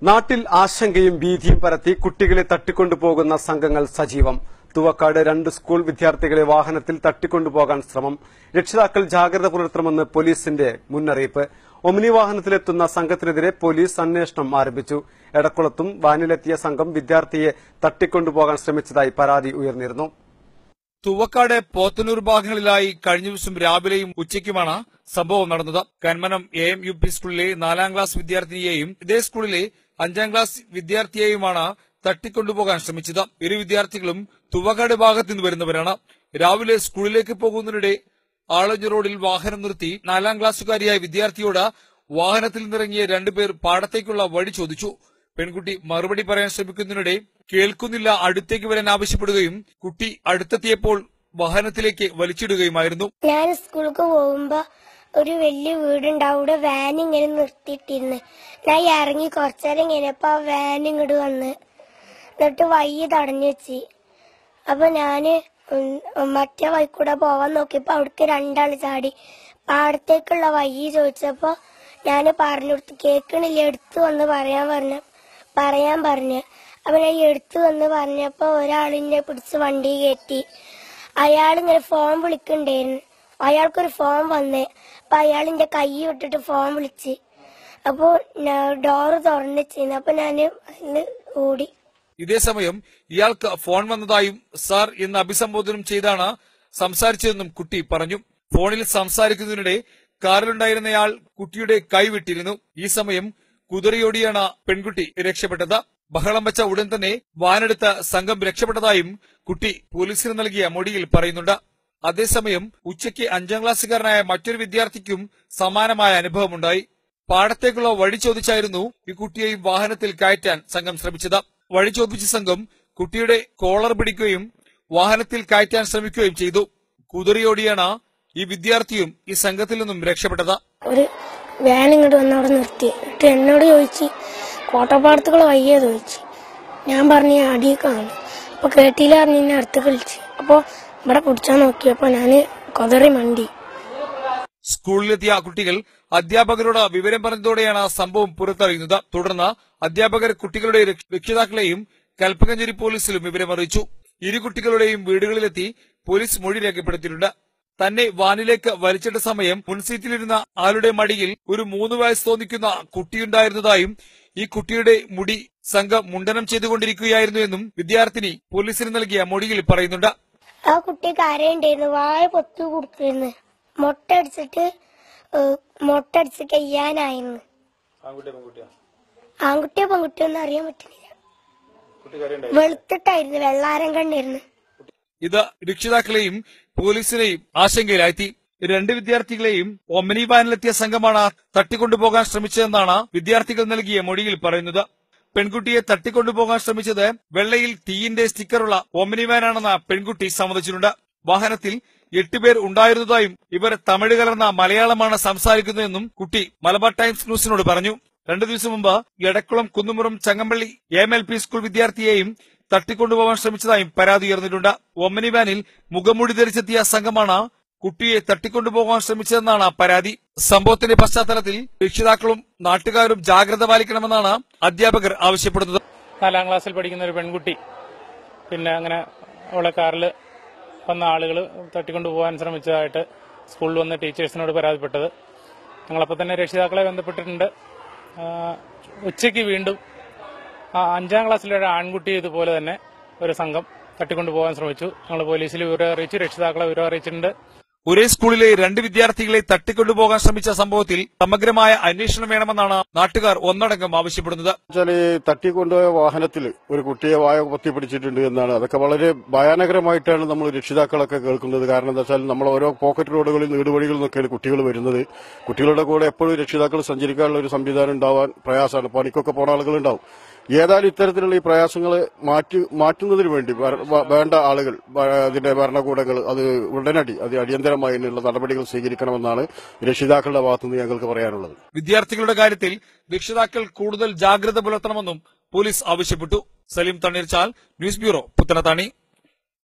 നാട്ടിൽ ആശങ്കയും ഭീതിയും പരത്തി കുട്ടികളെ തട്ടിക്കൊണ്ടുപോകുന്ന സംഘങ്ങൾ സജീവം. തുവക്കാട് 2 സ്കൂൾ വിദ്യാർത്ഥികളെ വാഹനത്തിൽ തട്ടിക്കൊണ്ടുപോകാൻ ശ്രമം. രക്ഷിതാക്കൾ ജാഗ്രത പുലർത്തണമെന്ന് പോലീസിന്റെ മുന്നറിയിപ്പ്. ഒമിനി വാഹനത്തിലെത്തുന്ന സംഘത്തിനെതിരെ പോലീസ് അന്വേഷണം ആരംഭിച്ചു. എടക്കുളത്തും വാനിലെത്തിയ സംഘം വിദ്യാർത്ഥിയെ തട്ടിക്കൊണ്ടുപോകാൻ ശ്രമിച്ചതായി പരാതി ഉയർന്നിരുന്നു. തുവക്കാട് പോത്തന്നൂർ ഭാഗങ്ങളിലായി കഴിഞ്ഞ ദിവസം രാവിലെയും ഉച്ചയ്ക്കുമാണ് സംഭവം നടന്നത്. കന്മനം AM UP സ്കൂളിലെ 4ാം ക്ലാസ് വിദ്യാർത്ഥിനിയെയും ഇതേ സ്കൂളിലെ 5ാം ക്ലാസ് വിദ്യാർത്ഥിയെയുമാണ് തട്ടിക്കൊണ്ടുപോകാൻ ശ്രമിച്ചത്. ഇരു വിദ്യാർത്ഥികളും തുവക്കാട് ഭാഗത്ത് നിന്ന് വരുന്നവരാണ്. രാവിലെ സ്കൂളിലേക്ക് പോകുന്നതിനിടെ ആളഞ്ഞ റോഡിൽ വാഹനം നിർത്തി 4ാം ക്ലാസ്സുകാരിയായ വിദ്യാർത്ഥിയോട് വാഹനത്തിൽ നിന്നിറങ്ങിയ 2 പേർ പാടത്തേക്കുള്ള വഴി ചോദിച്ചു. പെൺകുട്ടി മറുപടി പറയാൻ ശ്രമിക്കുന്നതിനിടെ കേൾക്കുന്നില്ല, അടുത്തേക്ക് വരാൻ ആവശ്യപ്പെടുകയും കുട്ടി അടുത്തെത്തിയപ്പോൾ വാഹനത്തിലേക്ക് വലിച്ചിടുകയുമായിരുന്നു. ഞാൻ സ്കൂൾക്ക് പോകുമ്പോ ഒരു വലിയ വീടുണ്ടാവും, അവിടെ വാൻ ഇങ്ങനെ നിർത്തിയിട്ടിരുന്ന് ഞാൻ ഇറങ്ങി കുറച്ചേരം കഴിഞ്ഞപ്പോ ആ വാൻ ഇങ്ങോട്ട് വന്ന് എന്നിട്ട് വയ്യ തടഞ്ഞു വെച്ച്. അപ്പൊ ഞാന് മറ്റേ വഴിക്കൂടെ പോവാൻ നോക്കിയപ്പോ അവിടേക്ക് 2 ആള് ചാടി. പാടത്തേക്കുള്ള വയ്യ ചോദിച്ചപ്പോ ഞാന് പറഞ്ഞു കൊടുത്തു. കേൾക്കണില്ല, എടുത്തു വന്ന് പറയാൻ പറഞ്ഞു. അപ്പൊ ഞാൻ എടുത്തു വന്ന് പറഞ്ഞപ്പോ ഒരാളിനെ പിടിച്ച് വണ്ടി കയറ്റി. അയാളിങ്ങനെ ഫോൺ വിളിക്കണ്ടായിരുന്നു. അയാൾക്കൊരു ഫോൺ വന്നേ. അപ്പൊ അയാളിന്റെ കൈ വിട്ടിട്ട് ഫോൺ വിളിച്ച്. അപ്പൊ ഡോറ് തുറന്നിച്ചിരുന്നു. അപ്പൊ ഞാന് ഓടി. ഇതേസമയം ഇയാൾക്ക് ഫോൺ വന്നതായും സാർ എന്ന് അഭിസംബോധനം ചെയ്താണ് സംസാരിച്ചതെന്നും കുട്ടി പറഞ്ഞു. ഫോണിൽ സംസാരിക്കുന്നതിനിടെ കാറിലുണ്ടായിരുന്നയാൾ കുട്ടിയുടെ കൈ വിട്ടിരുന്നു. ഈ സമയം കുതിരയോടിയാണ് പെൺകുട്ടി രക്ഷപ്പെട്ടത്. ബഹളം വെച്ച ഉടൻ തന്നെ വാനെടുത്ത സംഘം രക്ഷപ്പെട്ടതായും കുട്ടി പോലീസിന് നൽകിയ മൊഴിയിൽ പറയുന്നുണ്ട്. അതേസമയം ഉച്ചയ്ക്ക് 5ാം ക്ലാസ്സുകാരനായ മറ്റൊരു വിദ്യാർത്ഥിക്കും സമാനമായ അനുഭവമുണ്ടായി. പാടത്തേക്കുള്ള വഴി ചോദിച്ചായിരുന്നു ഈ കുട്ടിയെയും വാഹനത്തിൽ കയറ്റാൻ സംഘം ശ്രമിച്ചത്. വഴി ചോദിച്ച സംഘം കുട്ടിയുടെ കോളർ പിടിക്കുകയും വാഹനത്തിൽ കയറ്റാൻ ശ്രമിക്കുകയും ചെയ്തു. കുതിരയോടിയാണ് ഈ വിദ്യാർത്ഥിയും ഈ സംഘത്തിൽ നിന്നും രക്ഷപ്പെട്ടത്. ഒരു വാൻ ഇങ്ങോട്ട് വന്ന് അവിടെ നിർത്തി. എന്നിട്ട് എന്നോട് ചോദിച്ചു, കോട്ടപ്പാടത്തുള്ള വയ്യ ചോദിച്ചു. ഞാൻ പറഞ്ഞു അടിയേക്കാണ്. അപ്പൊ കേട്ടില്ല പറഞ്ഞു എന്നെ അടുത്ത് കളിച്ച്. അപ്പൊ ഇവിടെ പിടിച്ചാൻ നോക്കിയപ്പോ ഞാന് കൊതറി മണ്ടി. സ്കൂളിലെത്തിയ കുട്ടികൾ അധ്യാപകരോട് വിവരം പറഞ്ഞതോടെയാണ് സംഭവം പുറത്തറിയുന്നത്. തുടർന്ന് അധ്യാപകർ കുട്ടികളുടെ രക്ഷിതാക്കളെയും കൽപ്പകഞ്ചേരി പോലീസിലും വിവരമറിയിച്ചു. ഇരു കുട്ടികളുടെയും വീടുകളിലെത്തി പോലീസ് മൊഴി രേഖപ്പെടുത്തിയിട്ടുണ്ട്. തന്നെ വാനിലേക്ക് വലിച്ചിട്ട സമയം മുൻസീറ്റിലിരുന്ന ആളുടെ മടിയിൽ ഒരു 3 വയസ്സ് തോന്നിക്കുന്ന കുട്ടിയുണ്ടായിരുന്നതായും ഈ കുട്ടിയുടെ മുടി സംഘം മുണ്ടനം ചെയ്തുകൊണ്ടിരിക്കുകയായിരുന്നു എന്നും വിദ്യാർത്ഥിനി പോലീസിന് നൽകിയ മൊഴിയിൽ പറയുന്നുണ്ട്. ആ കുട്ടി കരയുണ്ടായിരുന്നു, വായ പൊത്തു കൊടുത്തിരുന്നു. മൊട്ടടിച്ച് കയ്യാനായിരുന്നു. ആൺകുട്ടിയോ പെൺകുട്ടിയോ ഒന്നും അറിയാൻ പറ്റുന്നില്ല. വെളുത്തിട്ടായിരുന്നു, വെള്ളാരം കണ്ടിരുന്നു. ഇത് രക്ഷിതാക്കളെയും പോലീസിനെയും ആശങ്കയിലാഴ്ത്തി. 2 വിദ്യാർത്ഥികളെയും ഒമിനി വാനിലെത്തിയ സംഘമാണ് തട്ടിക്കൊണ്ടുപോകാൻ ശ്രമിച്ചതെന്നാണ് വിദ്യാർത്ഥികൾ നൽകിയ മൊഴിയിൽ പറയുന്നത്. പെൺകുട്ടിയെ തട്ടിക്കൊണ്ടുപോകാൻ ശ്രമിച്ചത് വെള്ളയിൽ തീയിന്റെ സ്റ്റിക്കറുള്ള ഒമിനി വാനാണെന്ന് പെൺകുട്ടി സമ്മതിച്ചിട്ടുണ്ട്. വാഹനത്തിൽ 8 പേർ ഉണ്ടായിരുന്നതായും ഇവർ തമിഴ് കലർന്ന മലയാളമാണ് സംസാരിക്കുന്നതെന്നും കുട്ടി മലബാർ ടൈംസ് ന്യൂസിനോട് പറഞ്ഞു. 2 ദിവസം മുമ്പ് എടക്കുളം കുന്നുമുറും ചങ്ങമ്പള്ളി AMLP സ്കൂൾ വിദ്യാർത്ഥിയെയും തട്ടിക്കൊണ്ടുപോകാൻ ശ്രമിച്ചതായും പരാതി ഉയർന്നിട്ടുണ്ട്. ഒമിനി വാനിൽ മുഖംമൂടി ധരിച്ചെത്തിയ സംഘമാണ് കുട്ടിയെ തട്ടിക്കൊണ്ടുപോകാൻ ശ്രമിച്ചതെന്നാണ് പരാതി. സംഭവത്തിന്റെ പശ്ചാത്തലത്തിൽ രക്ഷിതാക്കളും നാട്ടുകാരും ജാഗ്രത പാലിക്കണമെന്നാണ് അധ്യാപകർ ആവശ്യപ്പെടുന്നത്. 4ാം ക്ലാസ്സിൽ പഠിക്കുന്ന ഒരു പെൺകുട്ടി അങ്ങനെ അവളെ കാറിൽ വന്ന ആളുകൾ തട്ടിക്കൊണ്ടുപോകാൻ ശ്രമിച്ചതായിട്ട് സ്കൂളിൽ വന്ന് ടീച്ചേഴ്സിനോട് പരാതിപ്പെട്ടത്. ഞങ്ങളപ്പോൾ തന്നെ രക്ഷിതാക്കളെ ബന്ധപ്പെട്ടിട്ടുണ്ട്. ഉച്ചയ്ക്ക് വീണ്ടും 5ാം ക്ലാസ്സിലെ ഒരു ആൺകുട്ടി ഇതുപോലെ തന്നെ ഒരു സംഘം തട്ടിക്കൊണ്ടുപോകാൻ ശ്രമിച്ചു. ഞങ്ങൾ പോലീസിൽ വിവരം അറിയിച്ചു, രക്ഷിതാക്കളെ വിവരം അറിയിച്ചിട്ടുണ്ട്. ഒരേ സ്കൂളിലെ 2 വിദ്യാർത്ഥികളെ തട്ടിക്കൊണ്ടുപോകാൻ ശ്രമിച്ച സംഭവത്തിൽ സമഗ്രമായ അന്വേഷണം വേണമെന്നാണ് നാട്ടുകാർ ഒന്നടങ്കം ആവശ്യപ്പെടുന്നത്. തട്ടിക്കൊണ്ടുപോയ വാഹനത്തിൽ ഒരു കുട്ടിയെ വായ പൊത്തിപ്പിടിച്ചിട്ടുണ്ട് എന്നാണ്. അതൊക്കെ വളരെ ഭയാനകരമായിട്ടാണ് നമ്മൾ രക്ഷിതാക്കളൊക്കെ കേൾക്കുന്നത്. കാരണം എന്താ വെച്ചാൽ നമ്മൾ ഓരോ പോക്കറ്റ് റോഡുകളിൽ നീടുവഴികളിൽ നിന്നൊക്കെയാണ് കുട്ടികൾ വരുന്നത്. കുട്ടികളുടെ കൂടെ എപ്പോഴും രക്ഷിതാക്കൾ സഞ്ചരിക്കാനുള്ള ഒരു സംവിധാനം ഉണ്ടാവാൻ പ്രയാസമാണ്. പണിക്കൊക്കെ പോണ ആളുകളുണ്ടാവും. ഏതായാലും ഇത്തരത്തിലുള്ള ഈ പ്രയാസങ്ങളെ മാറ്റുന്നതിന് വേണ്ടി വേണ്ട ആളുകൾ, അതിന്റെ ഭരണകൂടങ്ങൾ അത് ഉടനടി അടിയന്തരമായുള്ള നടപടികൾ സ്വീകരിക്കണമെന്നാണ് രക്ഷിതാക്കളുടെ ഭാഗത്തുനിന്ന് ഞങ്ങൾക്ക് പറയാനുള്ളത്. വിദ്യാർത്ഥികളുടെ കാര്യത്തിൽ രക്ഷിതാക്കൾ കൂടുതൽ ജാഗ്രത പുലർത്തണമെന്നും പോലീസ് ആവശ്യപ്പെട്ടു. Saleem Thanneerchal, news bureau, Puthanathani.